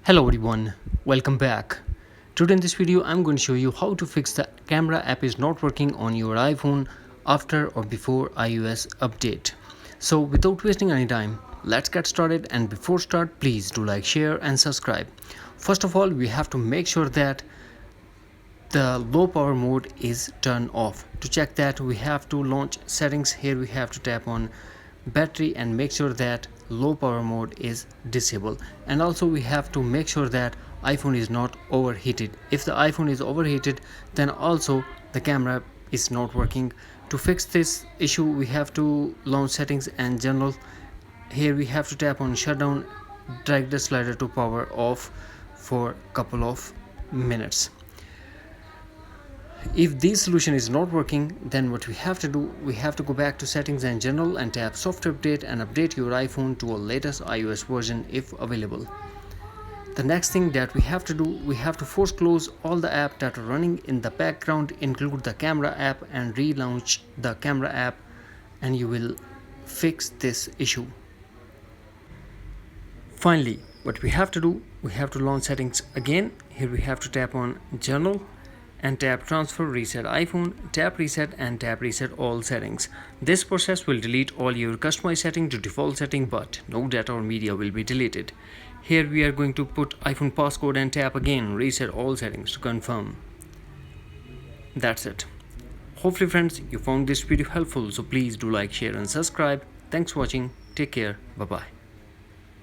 Hello everyone, welcome back. Today in this video I'm going to show you how to fix the camera app is not working on your iPhone after or before iOS update. So without wasting any time, let's get started, and before start please do like, share and subscribe. First of all, we have to make sure that the low power mode is turned off. To check that, we have to launch settings. Here we have to tap on battery and make sure that low power mode is disabled, and also we have to make sure that iPhone is not overheated. If the iPhone is overheated, then also the camera is not working. To fix this issue, we have to launch settings and general. Here we have to tap on shutdown, drag the slider to power off for a couple of minutes. If this solution is not working, then what we have to do, we have to go back to settings and general and tap software update and update your iPhone to a latest iOS version if available. The next thing that we have to do, we have to force close all the apps that are running in the background, include the camera app, and relaunch the camera app, and you will fix this issue. Finally, what we have to do, we have to launch settings again. Here we have to tap on general and tap transfer reset iPhone, tap reset and tap reset all settings. This process will delete all your customized setting to default setting, but no data or media will be deleted. Here we are going to put iPhone passcode and tap again reset all settings to confirm. That's it. Hopefully friends, you found this video helpful, so please do like, share and subscribe. Thanks for watching. Take care. Bye bye.